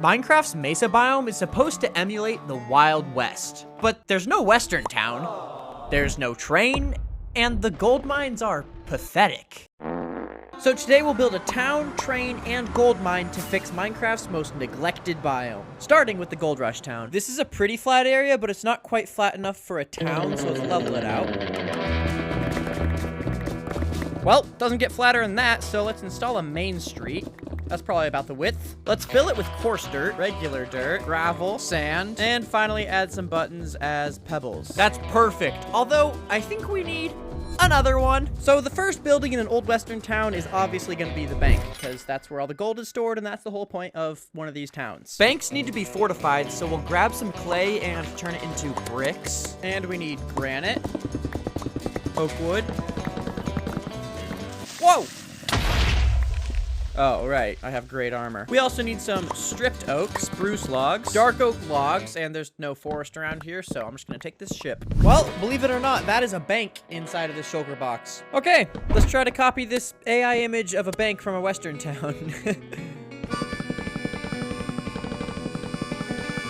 Minecraft's mesa biome is supposed to emulate the Wild West, but there's no western town, there's no train, and the gold mines are pathetic. So today we'll build a town, train, and gold mine to fix Minecraft's most neglected biome, starting with the Gold Rush town. This is a pretty flat area, but it's not quite flat enough for a town, so let's level it out. Well, doesn't get flatter than that, so let's install a main street. That's probably about the width. Let's fill it with coarse dirt, regular dirt, gravel, sand, and finally add some buttons as pebbles. That's perfect, although I think we need another one. So the first building in an old western town is obviously going to be the bank, because that's where all the gold is stored, and that's the whole point of one of these towns. Banks need to be fortified, so we'll grab some clay and turn it into bricks. And we need granite, oak wood. Whoa! Oh, right. I have great armor. We also need some stripped oak, spruce logs, dark oak logs, and there's no forest around here, so I'm just gonna take this ship. Well, believe it or not, that is a bank inside of this shulker box. Okay, let's try to copy this AI image of a bank from a western town.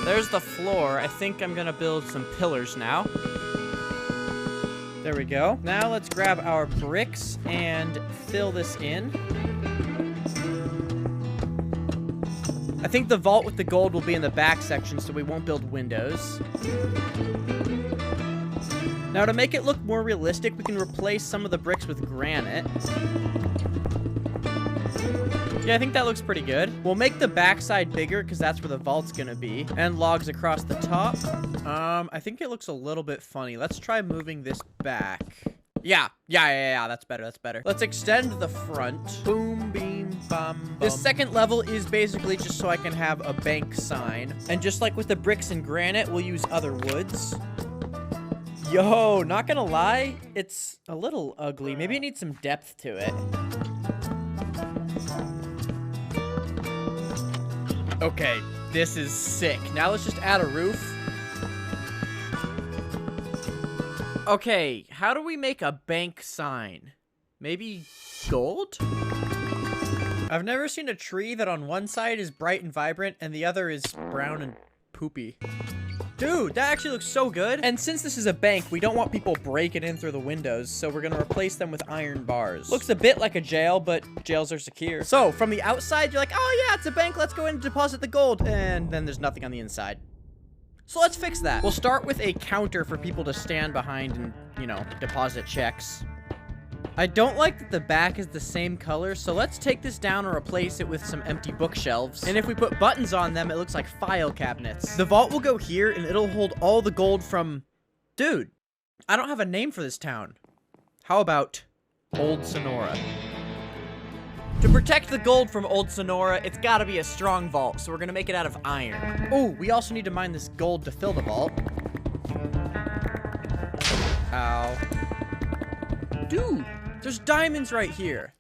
There's the floor. I think I'm gonna build some pillars now. There we go. Now let's grab our bricks and fill this in. I think the vault with the gold will be in the back section, so we won't build windows. Now, to make it look more realistic, we can replace some of the bricks with granite. Yeah, I think that looks pretty good. We'll make the backside bigger, because that's where the vault's gonna be. And logs across the top. I think it looks a little bit funny. Let's try moving this back. Yeah, that's better. Let's extend the front. Boom, beam, bum, bum. This second level is basically just so I can have a bank sign. And just like with the bricks and granite, we'll use other woods. Yo, not gonna lie, it's a little ugly. Maybe it needs some depth to it. Okay, this is sick. Now let's just add a roof. Okay, how do we make a bank sign? Maybe gold? I've never seen a tree that on one side is bright and vibrant and the other is brown and poopy. Dude, that actually looks so good. And since this is a bank, we don't want people breaking in through the windows, so we're gonna replace them with iron bars. Looks a bit like a jail, but jails are secure. So, from the outside, you're like, oh yeah, it's a bank, let's go in and deposit the gold. And then there's nothing on the inside. So let's fix that. We'll start with a counter for people to stand behind and, you know, deposit checks. I don't like that the back is the same color, so let's take this down and replace it with some empty bookshelves. And if we put buttons on them, it looks like file cabinets. The vault will go here, and it'll hold all the gold from... Dude, I don't have a name for this town. How about Old Sonora? To protect the gold from Old Sonora, it's gotta be a strong vault, so we're gonna make it out of iron. Oh, we also need to mine this gold to fill the vault. Ow. Dude, there's diamonds right here.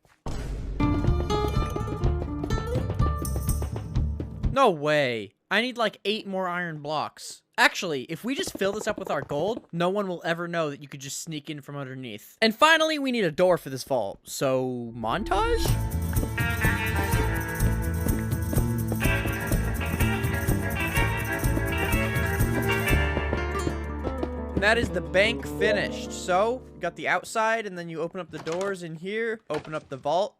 No way. I need like 8 more iron blocks. Actually, if we just fill this up with our gold, no one will ever know that you could just sneak in from underneath. And finally, we need a door for this vault. So, montage? And that is the bank finished. So, you got the outside, and then you open up the doors in here, open up the vault.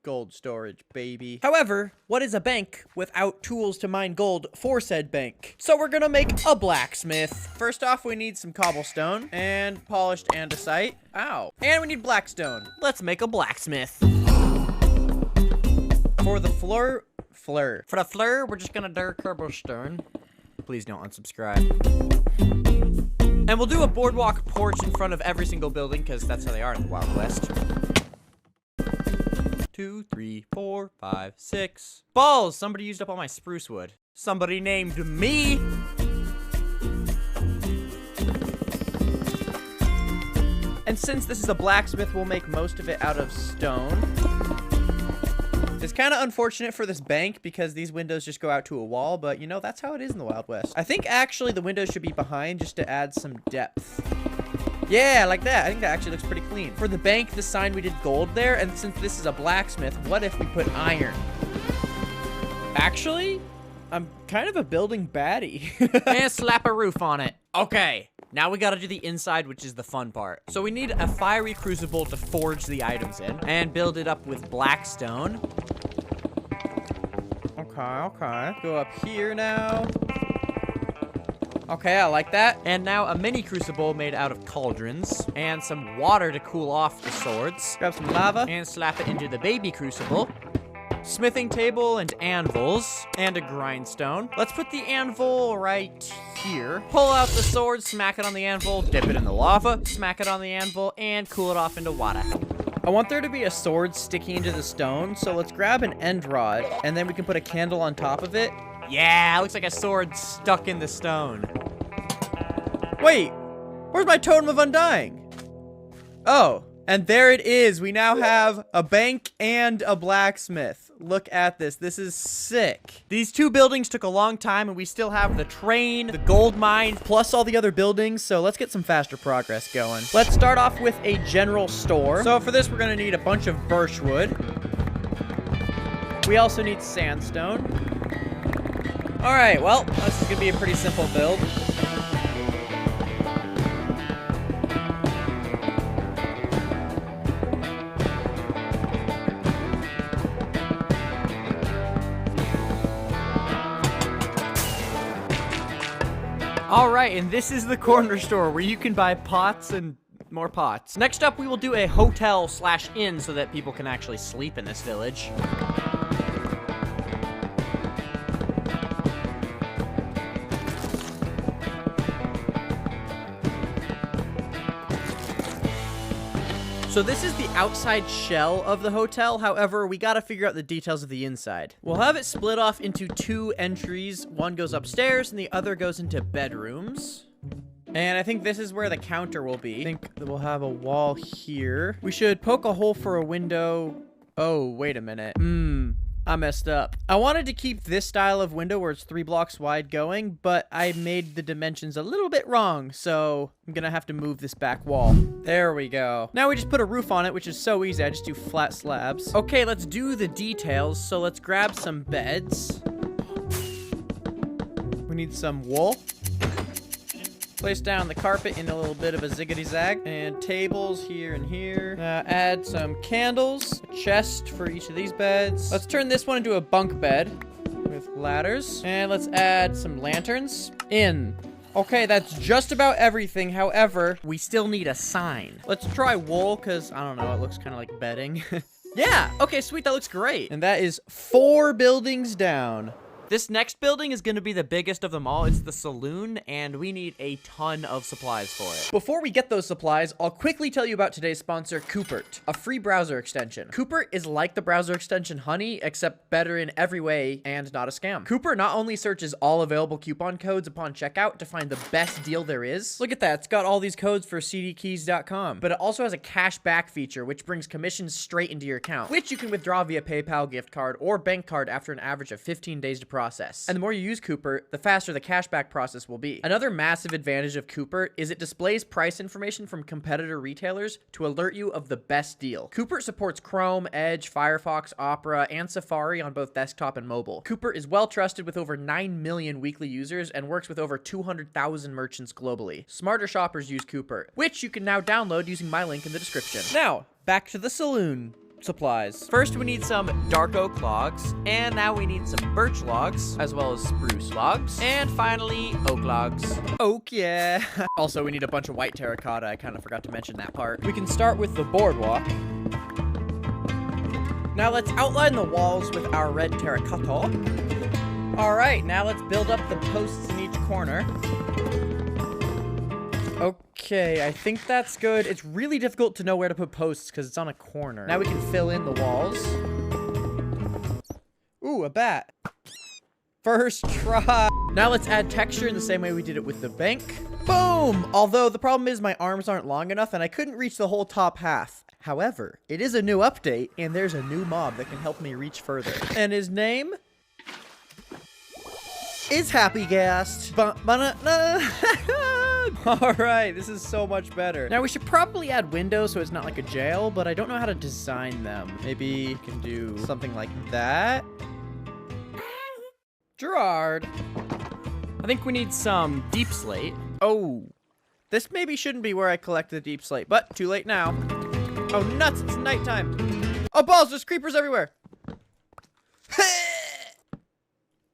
Gold storage, baby. However, what is a bank without tools to mine gold for said bank? So we're gonna make a blacksmith. First off, we need some cobblestone and polished andesite. Ow. And we need blackstone. Let's make a blacksmith. For the For the fleur, we're just gonna do cobblestone. Please don't unsubscribe. And we'll do a boardwalk porch in front of every single building, because that's how they are in the Wild West. 2, 3, 4, 5, 6. Balls! Somebody used up all my spruce wood. Somebody named me! And since this is a blacksmith, we'll make most of it out of stone. It's kind of unfortunate for this bank because these windows just go out to a wall, but you know, that's how it is in the Wild West. I think actually the windows should be behind just to add some depth. Yeah, like that. I think that actually looks pretty clean. For the bank, the sign, we did gold there, and since this is a blacksmith, what if we put iron? Actually, I'm kind of a building baddie. And slap a roof on it. Okay, now we gotta do the inside, which is the fun part. So we need a fiery crucible to forge the items in and build it up with black stone. Okay. Go up here now. Okay, I like that. And now a mini crucible made out of cauldrons and some water to cool off the swords. Grab some lava. And slap it into the baby crucible. Smithing table and anvils and a grindstone. Let's put the anvil right here. Pull out the sword, smack it on the anvil, dip it in the lava, smack it on the anvil, and cool it off into water. I want there to be a sword sticking into the stone, so let's grab an end rod, and then we can put a candle on top of it. Yeah, it looks like a sword stuck in the stone. Wait, where's my Totem of Undying? Oh, and there it is. We now have a bank and a blacksmith. Look at this. This is sick. These two buildings took a long time, and we still have the train, the gold mine, plus all the other buildings, so let's get some faster progress going. Let's start off with a general store. So for this, we're gonna need a bunch of birch wood. We also need sandstone. All right, well, this is gonna be a pretty simple build. All right, and this is the corner store where you can buy pots and more pots. Next up, we will do a hotel/inn so that people can actually sleep in this village. So this is the outside shell of the hotel. However, we gotta figure out the details of the inside. We'll have it split off into two entries. One goes upstairs and the other goes into bedrooms. And I think this is where the counter will be. I think that we'll have a wall here. We should poke a hole for a window. Oh, wait a minute. I messed up. I wanted to keep this style of window where it's 3 blocks wide going, but I made the dimensions a little bit wrong, so I'm gonna have to move this back wall. There we go. Now we just put a roof on it, which is so easy. I just do flat slabs. Okay, let's do the details. So let's grab some beds. We need some wool. Place down the carpet in a little bit of a ziggity-zag. And tables here and here. Add some candles. A chest for each of these beds. Let's turn this one into a bunk bed with ladders. And let's add some lanterns in. Okay, that's just about everything. However, we still need a sign. Let's try wool, because, I don't know, it looks kind of like bedding. Yeah, okay, sweet, that looks great. And that is 4 buildings down. This next building is going to be the biggest of them all. It's the saloon, and we need a ton of supplies for it. Before we get those supplies, I'll quickly tell you about today's sponsor, Coopert, a free browser extension. Coopert is like the browser extension Honey, except better in every way and not a scam. Coopert not only searches all available coupon codes upon checkout to find the best deal there is. Look at that, it's got all these codes for cdkeys.com. But it also has a cash back feature, which brings commissions straight into your account, which you can withdraw via PayPal, gift card, or bank card after an average of 15 days to process. And the more you use Coopert, the faster the cashback process will be. Another massive advantage of Coopert is it displays price information from competitor retailers to alert you of the best deal. Coopert supports Chrome, Edge, Firefox, Opera, and Safari on both desktop and mobile. Coopert is well trusted with over 9 million weekly users and works with over 200,000 merchants globally. Smarter shoppers use Coopert, which you can now download using my link in the description. Now, back to the saloon. Supplies. First, we need some dark oak logs, and now we need some birch logs, as well as spruce logs, and finally, oak logs. Oak, yeah. Also, we need a bunch of white terracotta. I kind of forgot to mention that part. We can start with the boardwalk. Now let's outline the walls with our red terracotta. All right, now let's build up the posts in each corner. Okay, I think that's good. It's really difficult to know where to put posts because it's on a corner. Now we can fill in the walls. Ooh, a bat. First try. Now let's add texture in the same way we did it with the bank. Boom! Although the problem is my arms aren't long enough and I couldn't reach the whole top half. However, it is a new update and there's a new mob that can help me reach further. And his name is Happy Gast. All right, this is so much better. Now we should probably add windows so it's not like a jail, but I don't know how to design them. Maybe we can do something like that. Gerard. I think we need some deep slate. Oh, this maybe shouldn't be where I collect the deep slate, but too late now. Oh, nuts, it's nighttime. Oh, balls, there's creepers everywhere.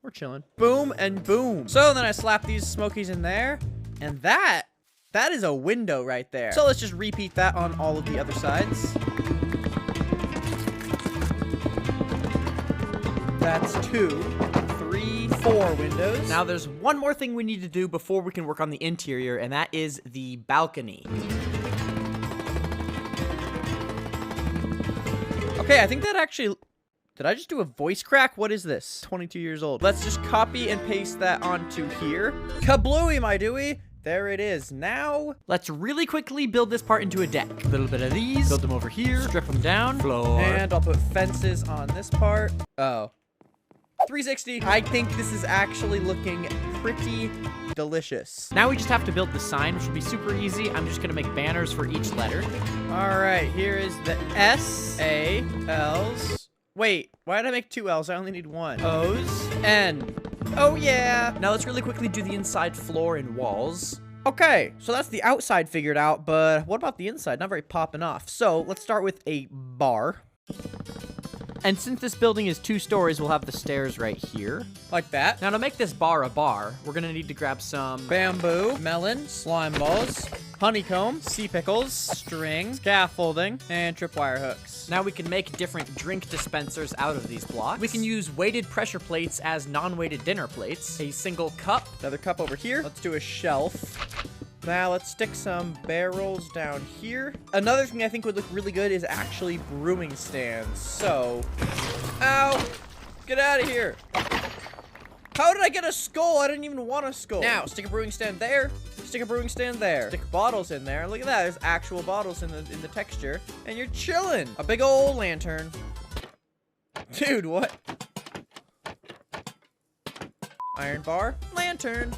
We're chilling. Boom and boom. So then I slap these smokies in there, and that is a window right there. So let's just repeat that on all of the other sides. That's 2, 3, 4 windows. Now there's one more thing we need to do before we can work on the interior, and that is the balcony. Okay, I think that actually... Did I just do a voice crack? What is this? 22 years old. Let's just copy and paste that onto here. Kablooey, my Dewey! There it is. Now, let's really quickly build this part into a deck. A little bit of these, build them over here, strip them down, floor. And I'll put fences on this part. Oh. 360. I think this is actually looking pretty delicious. Now we just have to build the sign, which will be super easy. I'm just gonna make banners for each letter. All right, here is the S, A, L's. Wait, why did I make 2 L's? I only need 1. O's, N. Oh, yeah. Now let's really quickly do the inside floor and walls. Okay, so that's the outside figured out, but what about the inside? Not very popping off. So let's start with a bar. And since this building is 2 stories, we'll have the stairs right here. Like that. Now to make this bar a bar, we're gonna need to grab some bamboo, melon, slime balls, honeycomb, sea pickles, string, scaffolding, and tripwire hooks. Now we can make different drink dispensers out of these blocks. We can use weighted pressure plates as non-weighted dinner plates. A single cup. Another cup over here. Let's do a shelf. Now let's stick some barrels down here. Another thing I think would look really good is actually brewing stands. So, ow, get out of here. How did I get a skull? I didn't even want a skull. Now, stick a brewing stand there. Stick a brewing stand there. Stick bottles in there. Look at that. There's actual bottles in the texture. And you're chilling. A big old lantern. Dude, what? Iron bar. Lantern.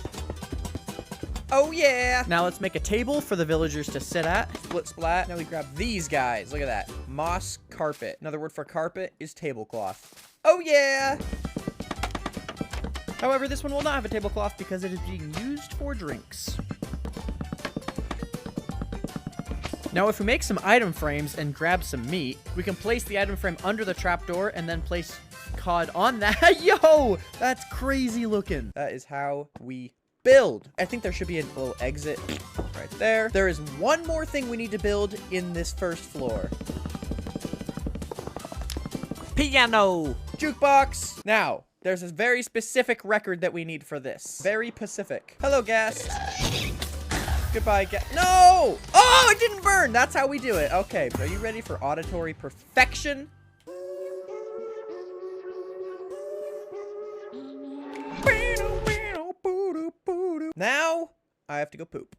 Oh, yeah. Now let's make a table for the villagers to sit at. Split splat. Now we grab these guys. Look at that. Moss carpet. Another word for carpet is tablecloth. Oh, yeah. However, this one will not have a tablecloth because it is being used for drinks. Now, if we make some item frames and grab some meat, we can place the item frame under the trapdoor and then place cod on that. Yo, that's crazy looking. That is how we build. I think there should be a little exit right there. There is one more thing we need to build in this first floor. Piano. Jukebox. Now, there's a very specific record that we need for this. Very specific. Hello, guest. Goodbye, guest. No! Oh, it didn't burn. That's how we do it. Okay, are you ready for auditory perfection? Now, I have to go poop.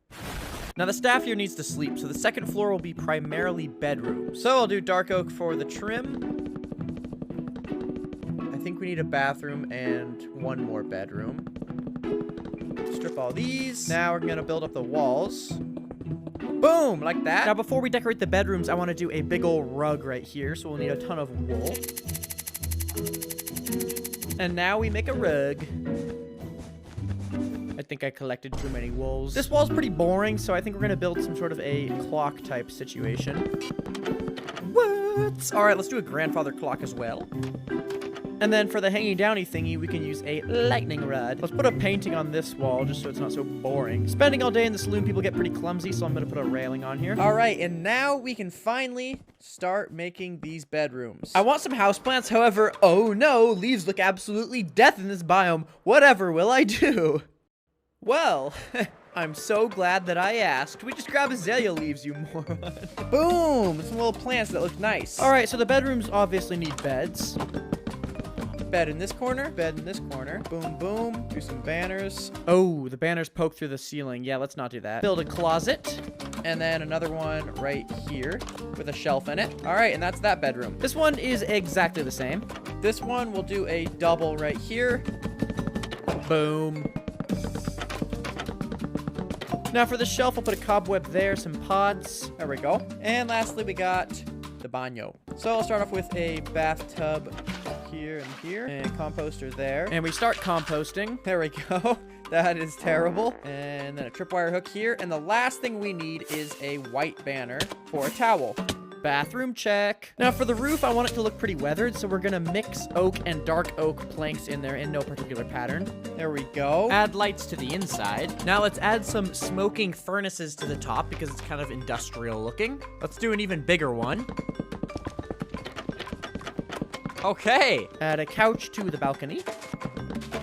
Now, the staff here needs to sleep, so the second floor will be primarily bedrooms. So I'll do dark oak for the trim. I think we need a bathroom and one more bedroom. Strip all these. Now we're gonna build up the walls. Boom, like that. Now, before we decorate the bedrooms, I want to do a big old rug right here, so we'll need a ton of wool. And now we make a rug. I think I collected too many wools. This wall's pretty boring, so I think we're gonna build some sort of a clock type situation. What? All right, let's do a grandfather clock as well. And then for the hanging downy thingy, we can use a lightning rod. Let's put a painting on this wall just so it's not so boring. Spending all day in the saloon, people get pretty clumsy, so I'm gonna put a railing on here. All right, and now we can finally start making these bedrooms. I want some houseplants, however, oh no, leaves look absolutely death in this biome. Whatever will I do? Well, I'm so glad that I asked. We just grab azalea leaves, you moron. Boom! Some little plants that look nice. All right, so the bedrooms obviously need beds. Bed in this corner, bed in this corner. Boom, boom. Do some banners. Oh, the banners poke through the ceiling. Yeah, let's not do that. Build a closet. And then another one right here with a shelf in it. All right, and that's that bedroom. This one is exactly the same. This one will do a double right here. Boom. Now for the shelf, I'll put a cobweb there, some pods. There we go. And lastly, we got the baño. So I'll start off with a bathtub here and here. And composter there. And we start composting. There we go. That is terrible. And then a tripwire hook here. And the last thing we need is a white banner for a towel. Bathroom check. Now for the roof, I want it to look pretty weathered, so we're gonna mix oak and dark oak planks in there in no particular pattern. There we go. Add lights to the inside. Now let's add some smoking furnaces to the top because it's kind of industrial looking. Let's do an even bigger one. Okay. Add a couch to the balcony.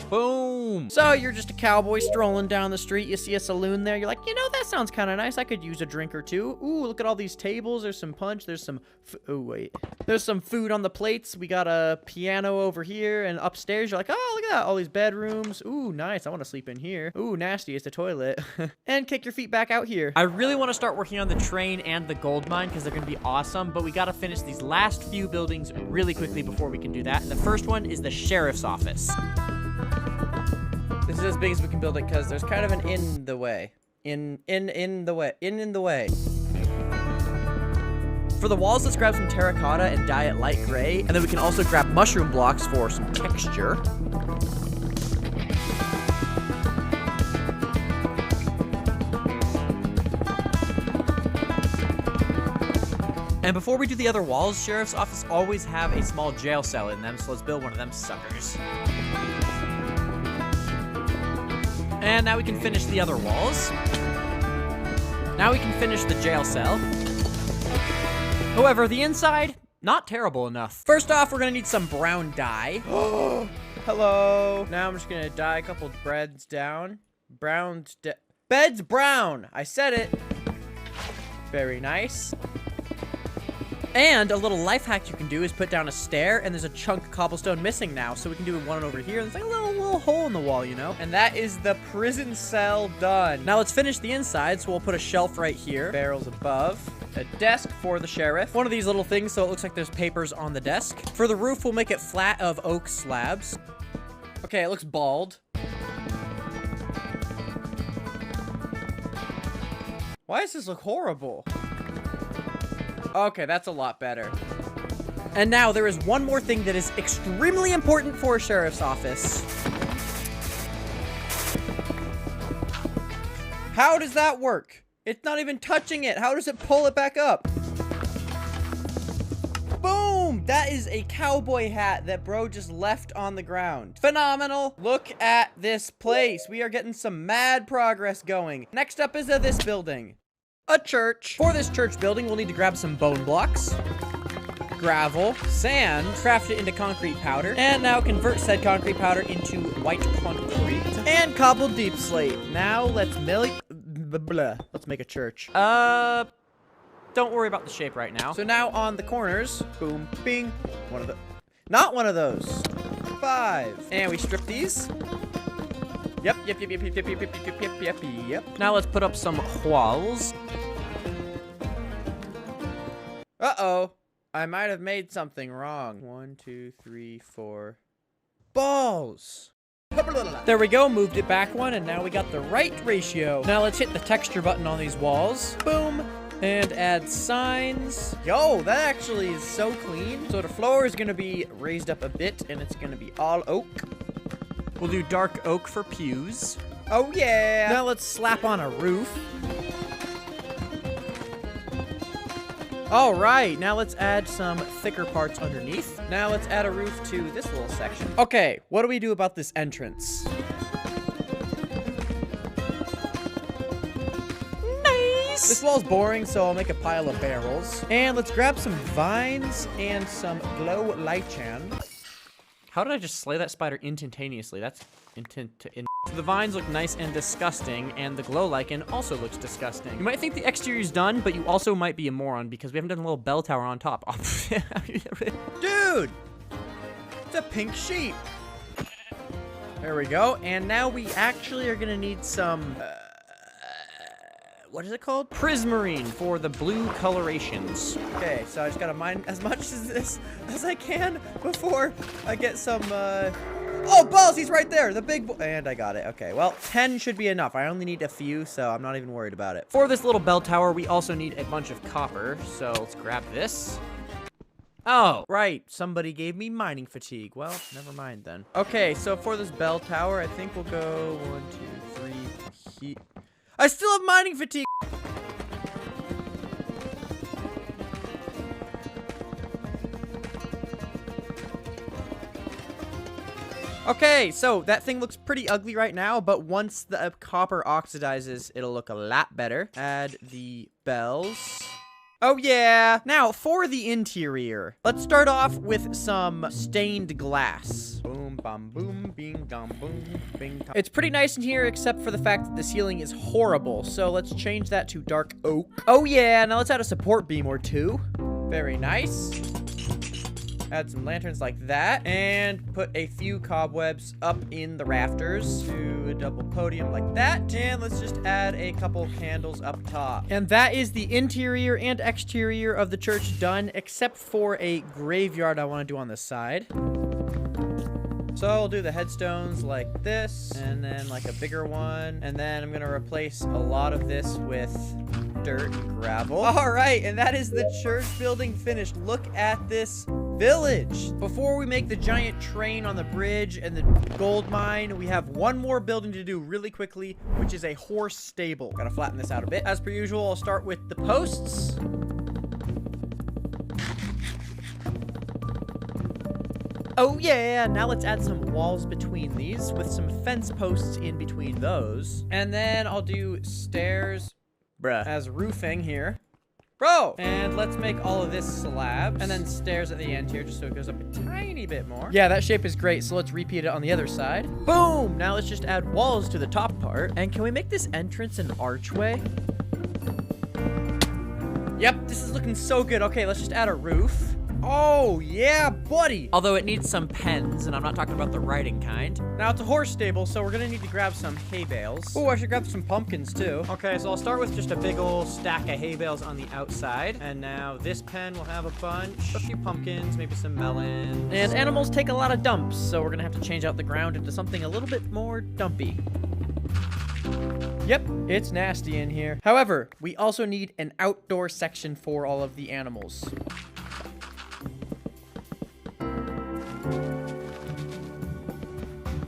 Boom. So you're just a cowboy strolling down the street. You see a saloon there. You're like, you know, that sounds kind of nice. I could use a drink or two. Ooh, look at all these tables. There's some punch. There's some... Oh, wait. There's some food on the plates. We got a piano over here. And upstairs, you're like, oh, look at that. All these bedrooms. Ooh, nice. I want to sleep in here. Ooh, nasty. It's a toilet. And kick your feet back out here. I really want to start working on the train and the gold mine because they're going to be awesome. But we got to finish these last few buildings really quickly before we can do that. And the first one is the sheriff's office. This is as big as we can build it because there's kind of an in the way. In the way. For the walls, let's grab some terracotta and dye it light gray. And then we can also grab mushroom blocks for some texture. And before we do the other walls, sheriff's office always have a small jail cell in them, so let's build one of them suckers. And now we can finish the other walls. Now we can finish the jail cell. However, the inside, not terrible enough. First off, we're gonna need some brown dye. Hello. Now I'm just gonna dye a couple breads down. Bed's brown. I said it. Very nice. And a little life hack you can do is put down a stair, and there's a chunk of cobblestone missing now, so we can do one over here. There's like a little hole in the wall, you know? And that is the prison cell done. Now let's finish the inside, so we'll put a shelf right here. Barrels above. A desk for the sheriff. One of these little things, so it looks like there's papers on the desk. For the roof, we'll make it flat of oak slabs. Okay, it looks bald. Why does this look horrible? Okay, that's a lot better. And now there is one more thing that is extremely important for a sheriff's office. How does that work? It's not even touching it. How does it pull it back up? Boom! That is a cowboy hat that bro just left on the ground. Phenomenal. Look at this place. We are getting some mad progress going. Next up is this building. A church. For this church building, we'll need to grab some bone blocks, gravel, sand, craft it into concrete powder, and now convert said concrete powder into white concrete, and cobbled deep slate. Now let's let's make a church. Don't worry about the shape right now. So now on the corners, boom, bing, not one of those. 5. And we strip these. Yep. Now let's put up some walls. Uh-oh. I might have made something wrong. 1, 2, 3, 4. Balls. There we go, moved it back one, and now we got the right ratio. Now let's hit the texture button on these walls. Boom. And add signs. Yo, that actually is so clean. So the floor is going to be raised up a bit, and it's going to be all oak. We'll do dark oak for pews. Oh, yeah. Now let's slap on a roof. All right, now let's add some thicker parts underneath. Now let's add a roof to this little section. Okay, what do we do about this entrance? Nice. This wall's boring, so I'll make a pile of barrels. And let's grab some vines and some glow lichen. How did I just slay that spider instantaneously? That's The vines look nice and disgusting, and the glow lichen also looks disgusting. You might think the exterior is done, but you also might be a moron because we haven't done a little bell tower on top. Dude! It's a pink sheep. There we go. And now we actually are gonna need some, what is it called? Prismarine for the blue colorations. Okay, so I just gotta mine as much as this as I can before I get some, Oh, balls, he's right there, the big and I got it. Okay, well, 10 should be enough. I only need a few, so I'm not even worried about it. For this little bell tower, we also need a bunch of copper, so let's grab this. Oh, right. Somebody gave me mining fatigue. Well, never mind then. Okay, so for this bell tower, I think we'll go 1, 2, 3. I still have mining fatigue. Okay, so that thing looks pretty ugly right now, but once the copper oxidizes, it'll look a lot better. Add the bells. Oh yeah! Now, for the interior, let's start off with some stained glass. Boom, bam, boom, bing, dong, boom, bing, dong. It's pretty nice in here, except for the fact that the ceiling is horrible, so let's change that to dark oak. Oh yeah, now let's add a support beam or two. Very nice. Add some lanterns like that, and put a few cobwebs up in the rafters to a double podium like that. And let's just add a couple candles up top. And that is the interior and exterior of the church done, except for a graveyard I want to do on the side. So I'll do the headstones like this, and then like a bigger one. And then I'm gonna replace a lot of this with dirt and gravel. All right, and that is the church building finished. Look at this village. Before we make the giant train on the bridge and the gold mine, we have one more building to do really quickly, which is a horse stable. Gotta flatten this out a bit. As per usual, I'll start with the posts. Oh yeah, now let's add some walls between these with some fence posts in between those. And then I'll do stairs, as roofing here. Bro! And let's make all of this slabs. And then stairs at the end here, just so it goes up a tiny bit more. Yeah, that shape is great, so let's repeat it on the other side. Boom! Now let's just add walls to the top part. And can we make this entrance an archway? Yep, this is looking so good. Okay, let's just add a roof. Oh, yeah, buddy. Although it needs some pens, and I'm not talking about the riding kind. Now, it's a horse stable, so we're gonna need to grab some hay bales. Oh, I should grab some pumpkins, too. Okay, so I'll start with just a big old stack of hay bales on the outside. And now this pen will have a bunch, a few pumpkins, maybe some melons. And animals take a lot of dumps, so we're gonna have to change out the ground into something a little bit more dumpy. Yep, it's nasty in here. However, we also need an outdoor section for all of the animals.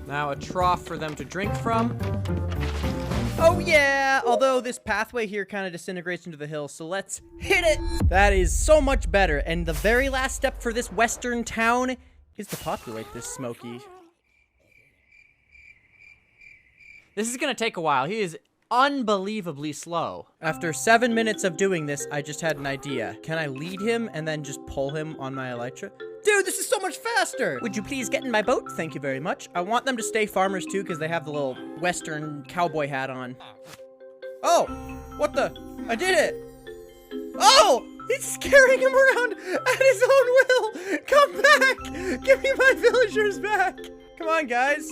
Now a trough for them to drink from. Oh yeah! Although this pathway here kind of disintegrates into the hill, so let's hit it! That is so much better. And the very last step for this western town is to populate this Smoky. This is gonna take a while. He is unbelievably slow. After 7 minutes of doing this, I just had an idea. Can I lead him and then just pull him on my elytra? Dude, this is so much faster! Would you please get in my boat? Thank you very much. I want them to stay farmers too, because they have the little western cowboy hat on. Oh! What the? I did it! Oh! He's carrying him around at his own will! Come back! Give me my villagers back! Come on, guys.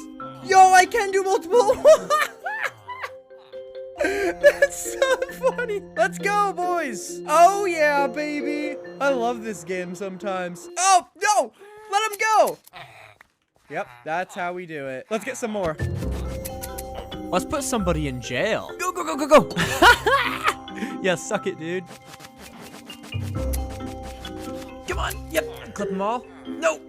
Yo, I can do multiple! That's so funny. Let's go, boys. Oh, yeah, baby. I love this game sometimes. Oh, no. Let him go. Yep, that's how we do it. Let's get some more. Let's put somebody in jail. Go, go, go, go, go. Yeah, suck it, dude. Come on. Yep. Clip them all. No.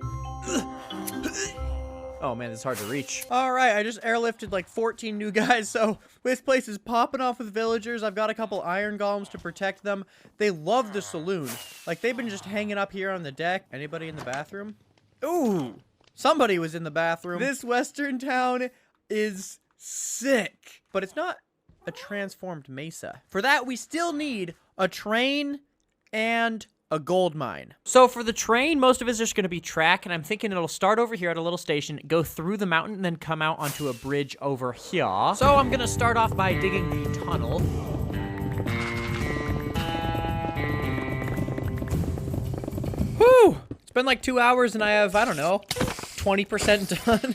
Oh man, it's hard to reach. All right, I just airlifted like 14 new guys, so this place is popping off with villagers. I've got a couple iron golems to protect them. They love the saloon. Like, they've been just hanging up here on the deck. Anybody in the bathroom? Ooh, somebody was in the bathroom. This western town is sick, but it's not a transformed mesa. For that, we still need a train and a gold mine. So for the train, most of it's just going to be track, and I'm thinking it'll start over here at a little station, go through the mountain, and then come out onto a bridge over here. So I'm going to start off by digging the tunnel. Whew! It's been like 2 hours, and I have, I don't know, 20% done.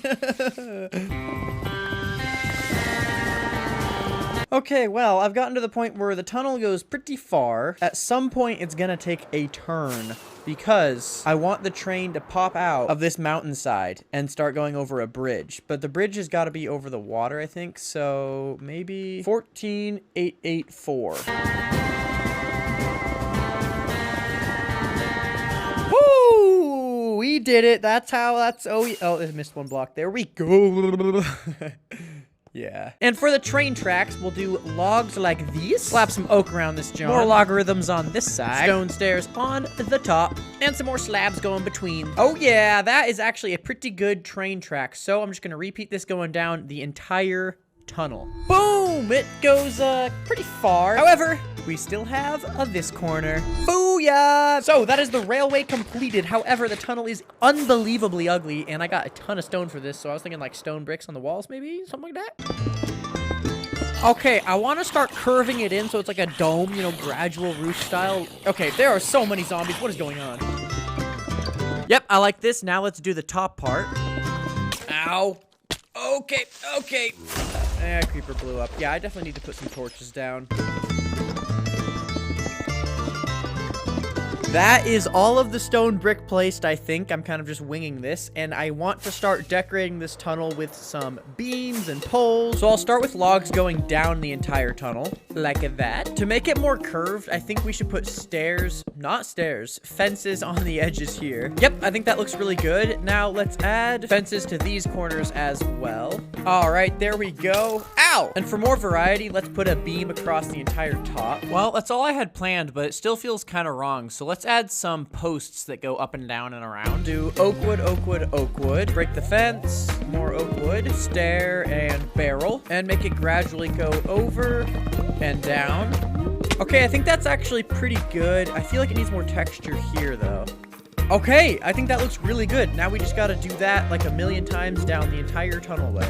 Okay, well, I've gotten to the point where the tunnel goes pretty far. At some point, it's gonna take a turn because I want the train to pop out of this mountainside and start going over a bridge. But the bridge has got to be over the water, I think. So maybe 14884. Woo! did it. That's oh, I missed one block. There we go. Yeah. And for the train tracks, we'll do logs like these. Slap some oak around this joint. More logarithms on this side. Stone stairs on the top. And some more slabs going between. Oh yeah, that is actually a pretty good train track. So I'm just gonna repeat this going down the entire tunnel. Boom! It goes pretty far. However, we still have this corner. Booyah! So that is the railway completed. However, the tunnel is unbelievably ugly, and I got a ton of stone for this, so I was thinking like stone bricks on the walls, maybe? Something like that? Okay, I want to start curving it in so it's like a dome, you know, gradual roof style. Okay, there are so many zombies. What is going on? Yep, I like this. Now let's do the top part. Ow. Okay. Creeper blew up. Yeah, I definitely need to put some torches down. That is all of the stone brick placed, I think. I'm kind of just winging this, and I want to start decorating this tunnel with some beams and poles. So I'll start with logs going down the entire tunnel, like that. To make it more curved, I think we should put fences on the edges here. Yep, I think that looks really good. Now let's add fences to these corners as well. All right, there we go. Ow! And for more variety, let's put a beam across the entire top. Well, that's all I had planned, but it still feels kind of wrong, so let's add some posts that go up and down and around. Do oak wood. Break the fence, more oak wood, stair and barrel, and make it gradually go over and down. Okay, I think that's actually pretty good. I feel like it needs more texture here, though. Okay, I think that looks really good. Now we just gotta do that like a million times down the entire tunnelway.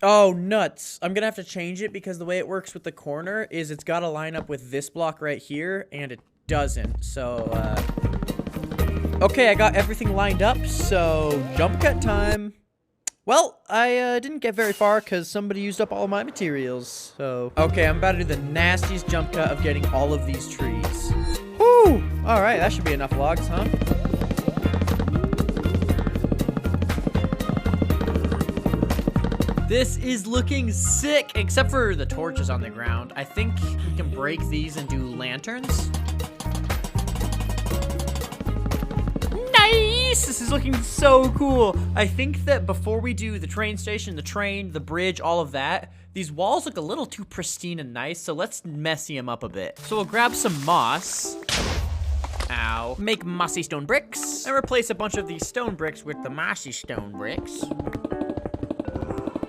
Oh, nuts. I'm gonna have to change it because the way it works with the corner is it's gotta line up with this block right here, and it doesn't. So, okay, I got everything lined up, so jump cut time. Well, I didn't get very far because somebody used up all of my materials, so. Okay, I'm about to do the nastiest jump cut of getting all of these trees. Whew! Alright, that should be enough logs, huh? This is looking sick, except for the torches on the ground. I think we can break these and do lanterns. Nice! This is looking so cool. I think that before we do the train station, the train, the bridge, all of that, these walls look a little too pristine and nice, so let's messy them up a bit. So we'll grab some moss. Ow. Make mossy stone bricks. And replace a bunch of these stone bricks with the mossy stone bricks.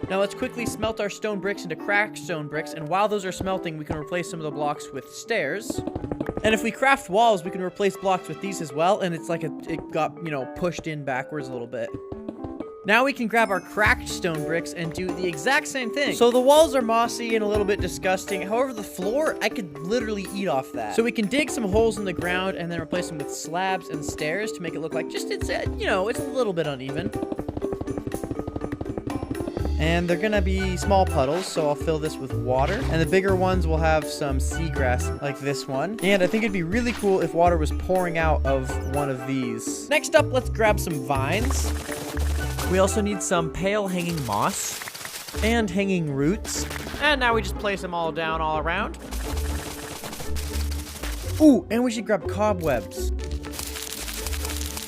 Now let's quickly smelt our stone bricks into cracked stone bricks, and while those are smelting, we can replace some of the blocks with stairs. And if we craft walls, we can replace blocks with these as well, and it's like it got, you know, pushed in backwards a little bit. Now we can grab our cracked stone bricks and do the exact same thing. So the walls are mossy and a little bit disgusting. However, the floor, I could literally eat off that. So we can dig some holes in the ground and then replace them with slabs and stairs to make it look like just, it's a little bit uneven. And they're gonna be small puddles, so I'll fill this with water. And the bigger ones will have some seagrass, like this one. And I think it'd be really cool if water was pouring out of one of these. Next up, let's grab some vines. We also need some pale hanging moss and hanging roots. And now we just place them all down all around. Ooh, and we should grab cobwebs.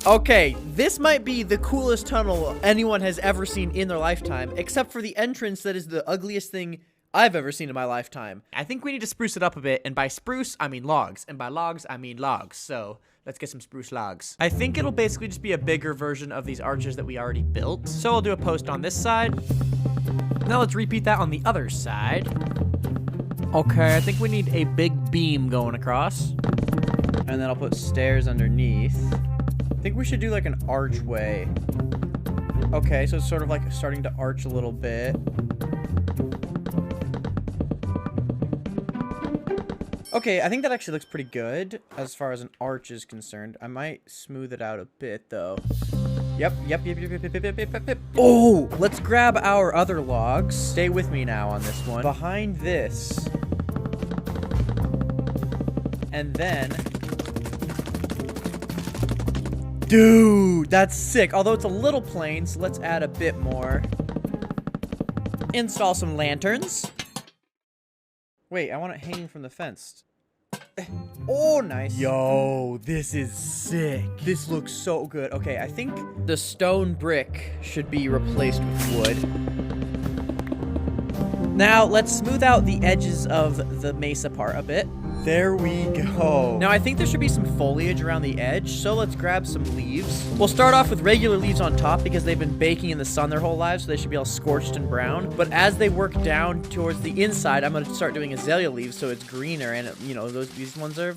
Okay, this might be the coolest tunnel anyone has ever seen in their lifetime, except for the entrance that is the ugliest thing I've ever seen in my lifetime. I think we need to spruce it up a bit, and by spruce, I mean logs, and by logs, I mean logs, so let's get some spruce logs. I think it'll basically just be a bigger version of these arches that we already built, so I'll do a post on this side. Now let's repeat that on the other side. Okay, I think we need a big beam going across. And then I'll put stairs underneath. I think we should do like an archway. Okay, so it's sort of like starting to arch a little bit. Okay, I think that actually looks pretty good as far as an arch is concerned. I might smooth it out a bit though. Yep. Oh, let's grab our other logs. Stay with me now on this one. Behind this. And then... Dude, that's sick. Although it's a little plain, so let's add a bit more. Install some lanterns. Wait, I want it hanging from the fence. Oh, nice. Yo, this is sick. This looks so good. Okay, I think the stone brick should be replaced with wood. Now, let's smooth out the edges of the mesa part a bit. There we go. Now, I think there should be some foliage around the edge, so let's grab some leaves. We'll start off with regular leaves on top because they've been baking in the sun their whole lives, so they should be all scorched and brown. But as they work down towards the inside, I'm going to start doing azalea leaves so it's greener, and, these ones are,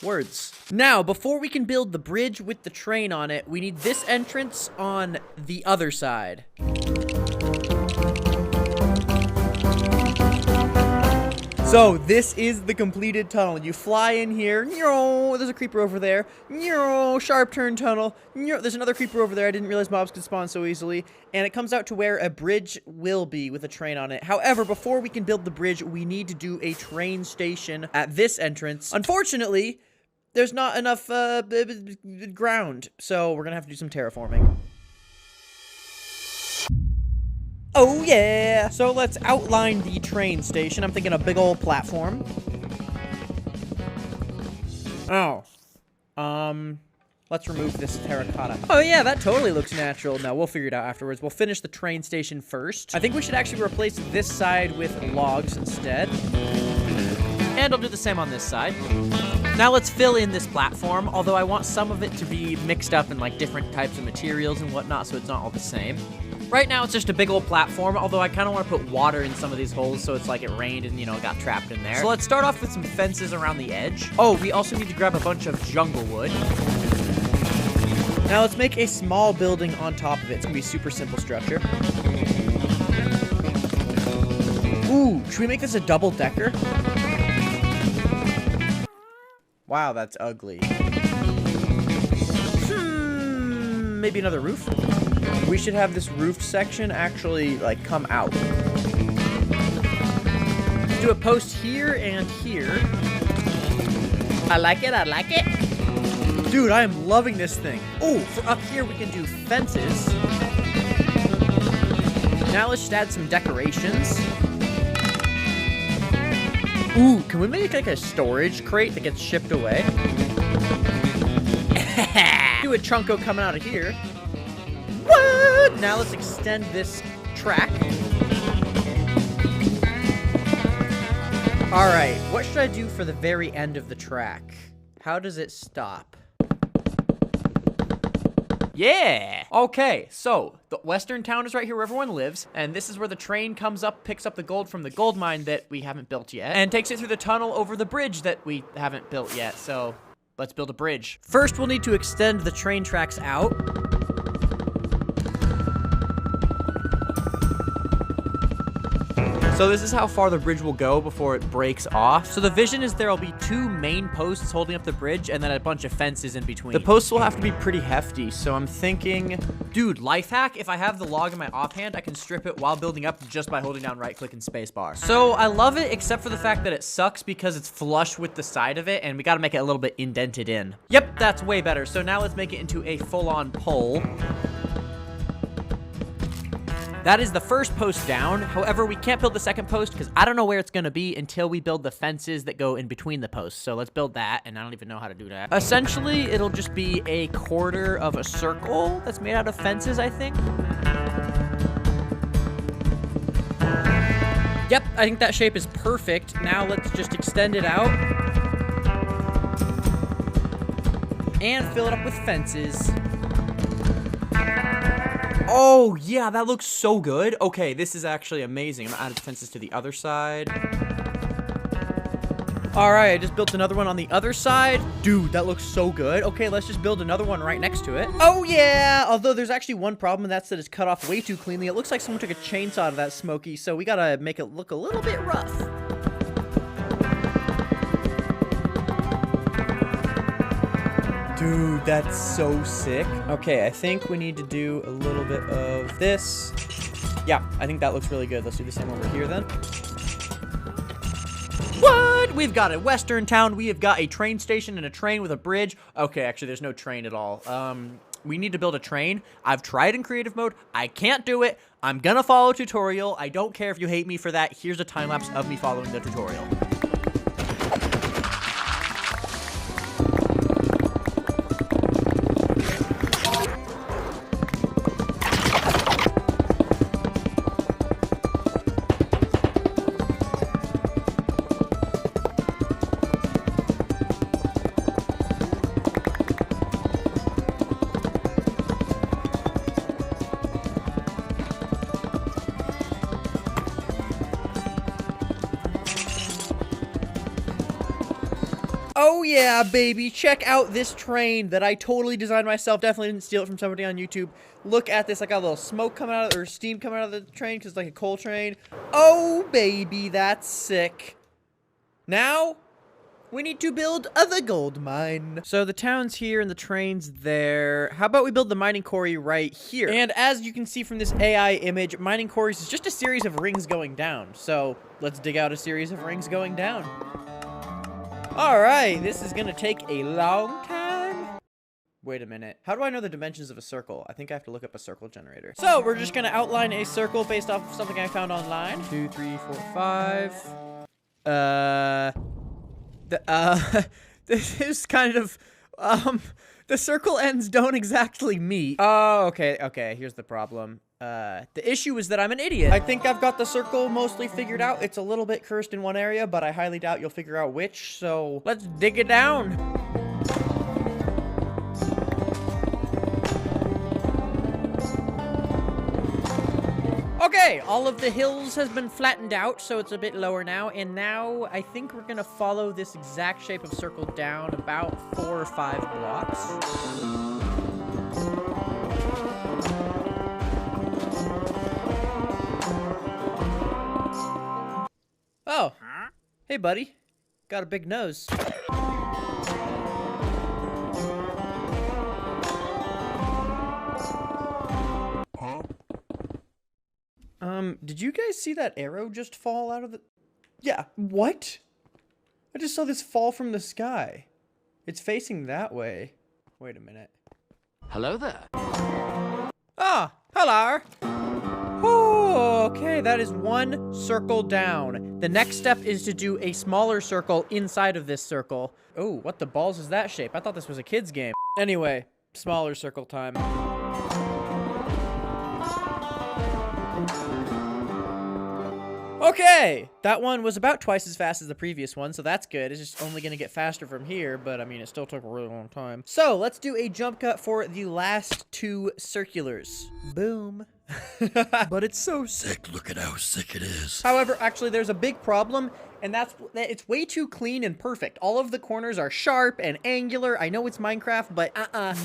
words. Now, before we can build the bridge with the train on it, we need this entrance on the other side. So, this is the completed tunnel. You fly in here. There's a creeper over there. Sharp turn tunnel. There's another creeper over there. I didn't realize mobs could spawn so easily. And it comes out to where a bridge will be with a train on it. However, before we can build the bridge, we need to do a train station at this entrance. Unfortunately, there's not enough ground. So, we're going to have to do some terraforming. Oh, yeah. So let's outline the train station. I'm thinking a big old platform. Oh. Let's remove this terracotta. Oh, yeah, that totally looks natural. No, we'll figure it out afterwards. We'll finish the train station first. I think we should actually replace this side with logs instead. And I'll do the same on this side. Now let's fill in this platform, although I want some of it to be mixed up in like different types of materials and whatnot, so it's not all the same. Right now, it's just a big old platform, although I kind of want to put water in some of these holes so it's like it rained and, got trapped in there. So let's start off with some fences around the edge. Oh, we also need to grab a bunch of jungle wood. Now let's make a small building on top of it. It's going to be a super simple structure. Ooh, should we make this a double-decker? Wow, that's ugly. Maybe another roof? We should have this roofed section actually, come out. Do a post here and here. I like it, I like it. Dude, I am loving this thing. Oh, for up here we can do fences. Now let's just add some decorations. Ooh, can we make like a storage crate that gets shipped away? Do a chunko coming out of here. What? Now let's extend this track. All right, what should I do for the very end of the track? How does it stop? Yeah! Okay, so the western town is right here where everyone lives, and this is where the train comes up, picks up the gold from the gold mine that we haven't built yet, and takes it through the tunnel over the bridge that we haven't built yet, so let's build a bridge. First, we'll need to extend the train tracks out. So this is how far the bridge will go before it breaks off. So the vision is there'll be 2 main posts holding up the bridge and then a bunch of fences in between. The posts will have to be pretty hefty, so I'm thinking... Dude, life hack, if I have the log in my offhand, I can strip it while building up just by holding down right click and spacebar. So I love it, except for the fact that it sucks because it's flush with the side of it, and we gotta make it a little bit indented in. Yep, that's way better. So now let's make it into a full-on pole. That is the first post down. However, we can't build the second post because I don't know where it's going to be until we build the fences that go in between the posts. So let's build that, and I don't even know how to do that. Essentially, it'll just be a quarter of a circle that's made out of fences, I think. Yep, I think that shape is perfect. Now let's just extend it out. And fill it up with fences. Oh, yeah, that looks so good. Okay, this is actually amazing. I'm gonna add fences to the other side. All right, I just built another one on the other side. Dude, that looks so good. Okay, let's just build another one right next to it. Oh, yeah. Although there's actually one problem, and that's that it's cut off way too cleanly. It looks like someone took a chainsaw to that Smoky, so we gotta make it look a little bit rough. Dude, that's so sick. Okay, I think we need to do a little bit of this. Yeah, I think that looks really good. Let's do the same over here then. What? We've got a western town. We have got a train station and a train with a bridge. Okay, actually, there's no train at all. We need to build a train. I've tried in creative mode. I can't do it. I'm gonna follow a tutorial. I don't care if you hate me for that. Here's a time lapse of me following the tutorial. Oh yeah, baby. Check out this train that I totally designed myself. Definitely didn't steal it from somebody on YouTube. Look at this. I got a little smoke coming out, or steam coming out of the train because it's like a coal train. Oh, baby. That's sick. Now, we need to build the gold mine. So the town's here and the train's there. How about we build the mining quarry right here? And as you can see from this AI image, mining quarries is just a series of rings going down. So let's dig out a series of rings going down. All right, this is gonna take a long time. Wait a minute. How do I know the dimensions of a circle? I think I have to look up a circle generator. So we're just gonna outline a circle based off of something I found online. 2, 3, 4, 5. This is kind of, the circle ends don't exactly meet. Oh, okay, here's the problem. The issue is that I'm an idiot. I think I've got the circle mostly figured out. It's a little bit cursed in one area, but I highly doubt you'll figure out which, so let's dig it down. Okay, all of the hills has been flattened out, so it's a bit lower now, and now I think we're gonna follow this exact shape of circle down about 4 or 5 blocks. Oh, hey buddy, got a big nose. Did you guys see that arrow just fall out of the... Yeah, what? I just saw this fall from the sky. It's facing that way. Wait a minute. Hello there. Ah, hello. Oh, okay, that is one circle down. The next step is to do a smaller circle inside of this circle. Oh, what the balls is that shape? I thought this was a kid's game. Anyway, smaller circle time. Okay, that one was about twice as fast as the previous one, so that's good. It's just only gonna get faster from here, but I mean, it still took a really long time. So let's do a jump cut for the last 2 circulars. Boom. But it's so sick. Look at how sick it is. However, actually, there's a big problem, and that's that it's way too clean and perfect. All of the corners are sharp and angular. I know it's Minecraft, but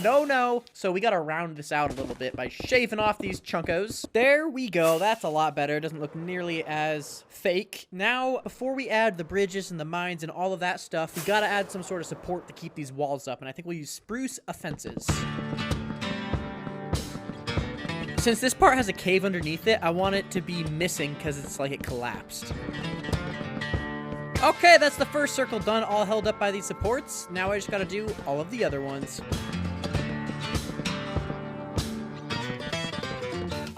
no. So we gotta round this out a little bit by shaving off these chunkos. There we go. That's a lot better. It doesn't look nearly as fake. Now, before we add the bridges and the mines and all of that stuff, we gotta add some sort of support to keep these walls up, and I think we'll use spruce fences. Since this part has a cave underneath it, I want it to be missing because it's like it collapsed. Okay, that's the first circle done, all held up by these supports. Now I just gotta do all of the other ones.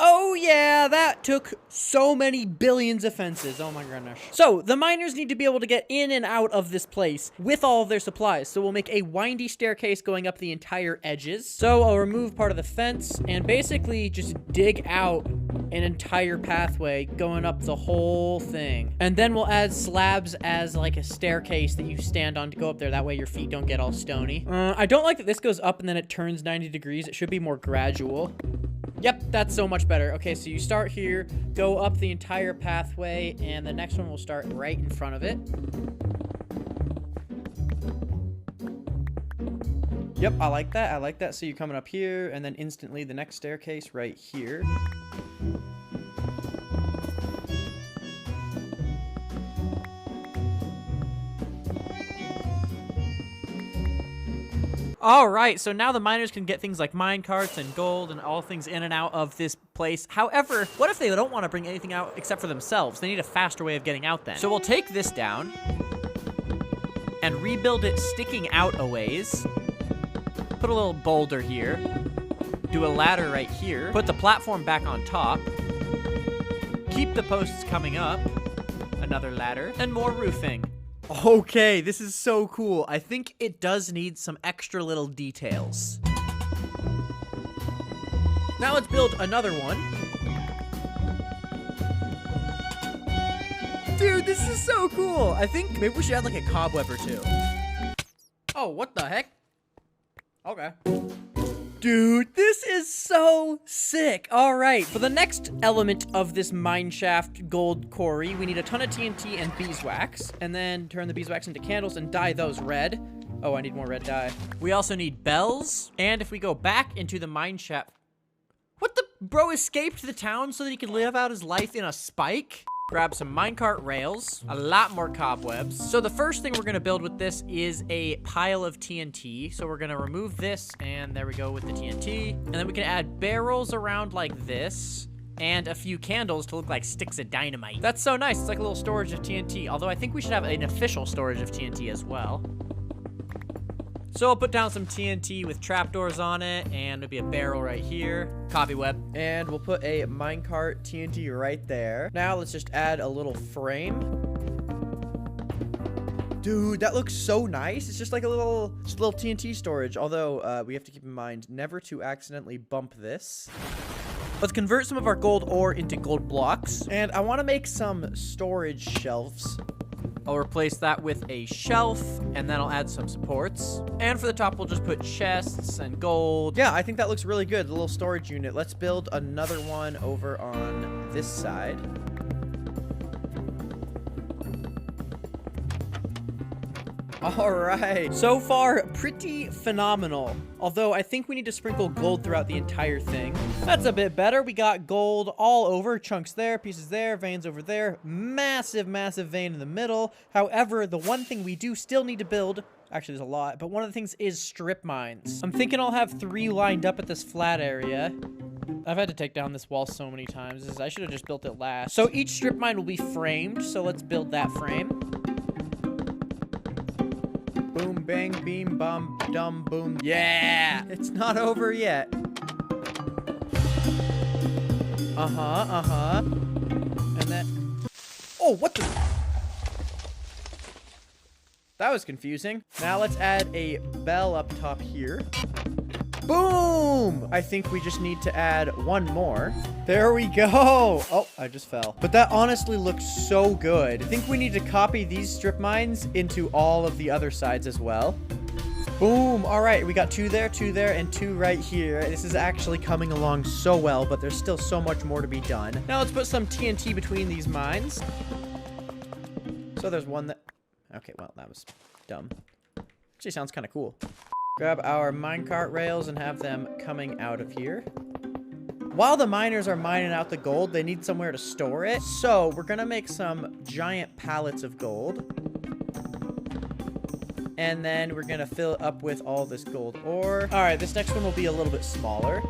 Oh yeah, that took so many billions of fences. Oh my goodness. So the miners need to be able to get in and out of this place with all of their supplies. So we'll make a windy staircase going up the entire edges. So I'll remove part of the fence and basically just dig out an entire pathway going up the whole thing. And then we'll add slabs as like a staircase that you stand on to go up there. That way your feet don't get all stony. I don't like that this goes up and then it turns 90 degrees. It should be more gradual. Yep, that's so much better. Okay, so you start here, go up the entire pathway, and the next one will start right in front of it. Yep, I like that. I like that. So you're coming up here, and then instantly the next staircase right here. All right, so now the miners can get things like mine carts and gold and all things in and out of this place. However, what if they don't want to bring anything out except for themselves? They need a faster way of getting out then. So we'll take this down and rebuild it sticking out a ways. Put a little boulder here. Do a ladder right here. Put the platform back on top. Keep the posts coming up. Another ladder and more roofing. Okay, this is so cool. I think it does need some extra little details. Now let's build another one. Dude, this is so cool. I think maybe we should add like a cobweb or two. Oh, what the heck? Okay. Dude, this is so sick. All right, for the next element of this mineshaft gold quarry, we need a ton of TNT and beeswax, and then turn the beeswax into candles and dye those red. Oh, I need more red dye. We also need bells, and if we go back into the mineshaft... What the... Bro escaped the town so that he could live out his life in a spike? Grab some minecart rails, a lot more cobwebs. So the first thing we're gonna build with this is a pile of TNT. So we're gonna remove this, and there we go with the TNT. And then we can add barrels around like this, and a few candles to look like sticks of dynamite. That's so nice, it's like a little storage of TNT. Although I think we should have an official storage of TNT as well. So I'll put down some TNT with trapdoors on it, and maybe a barrel right here. Copy web. And we'll put a minecart TNT right there. Now let's just add a little frame. Dude, that looks so nice. It's just like a little TNT storage. Although, we have to keep in mind never to accidentally bump this. Let's convert some of our gold ore into gold blocks. And I want to make some storage shelves. I'll replace that with a shelf, and then I'll add some supports. And for the top, we'll just put chests and gold. Yeah, I think that looks really good. The little storage unit. Let's build another one over on this side. All right. So far, pretty phenomenal. Although, I think we need to sprinkle gold throughout the entire thing. That's a bit better. We got gold all over. Chunks there, pieces there, veins over there. Massive, massive vein in the middle. However, the one thing we do still need to build... Actually, there's a lot. But one of the things is strip mines. I'm thinking I'll have 3 lined up at this flat area. I've had to take down this wall so many times. I should have just built it last. So each strip mine will be framed. So let's build that frame. Boom, bang, beam, bum, dum, boom. Yeah! It's not over yet. And then... Oh, what the... That was confusing. Now let's add a bell up top here. Boom! I think we just need to add one more. There we go. Oh, I just fell. But that honestly looks so good. I think we need to copy these strip mines into all of the other sides as well. Boom. All right, we got 2 there, 2 there, and 2 right here. This is actually coming along so well, but there's still so much more to be done. Now let's put some TNT between these mines. So there's one that... Okay, well, that was dumb. Actually sounds kind of cool. Grab our minecart rails and have them coming out of here. While the miners are mining out the gold, they need somewhere to store it. So we're gonna make some giant pallets of gold. And then we're gonna fill it up with all this gold ore. All right, this next one will be a little bit smaller.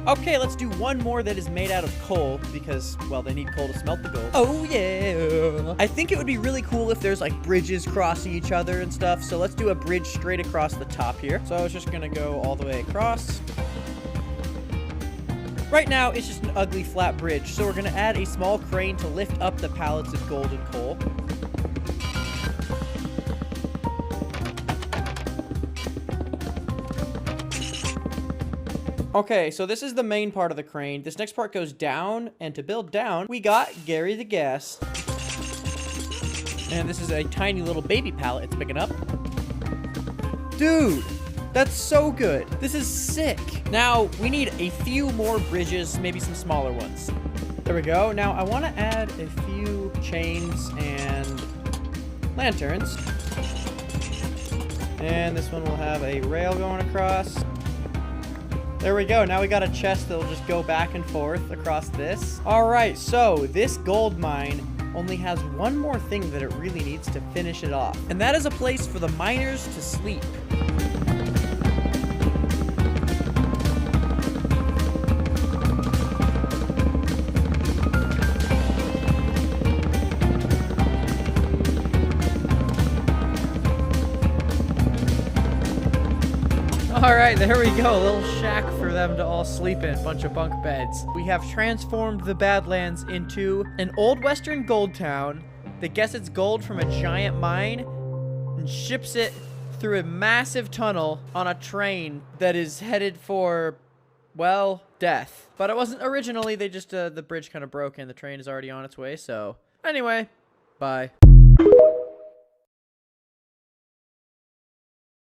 Okay, let's do one more that is made out of coal because, well, they need coal to smelt the gold. Oh, yeah. I think it would be really cool if there's, like, bridges crossing each other and stuff. So let's do a bridge straight across the top here. So I was just going to go all the way across. Right now, it's just an ugly flat bridge. So we're going to add a small crane to lift up the pallets of gold and coal. Okay, so this is the main part of the crane. This next part goes down, and to build down, we got Gary the Gas. And this is a tiny little baby pallet it's picking up. Dude, that's so good. This is sick. Now, we need a few more bridges, maybe some smaller ones. There we go. Now, I want to add a few chains and lanterns. And this one will have a rail going across. There we go. Now we got a chest that'll just go back and forth across this. All right, so this gold mine only has one more thing that it really needs to finish it off. And that is a place for the miners to sleep. All right, there we go. A little shack for them to all sleep in. Bunch of bunk beds. We have transformed the Badlands into an old western gold town that gets its gold from a giant mine and ships it through a massive tunnel on a train that is headed for, well, death. But it wasn't originally. They just, the bridge kind of broke and the train is already on its way. So anyway, bye.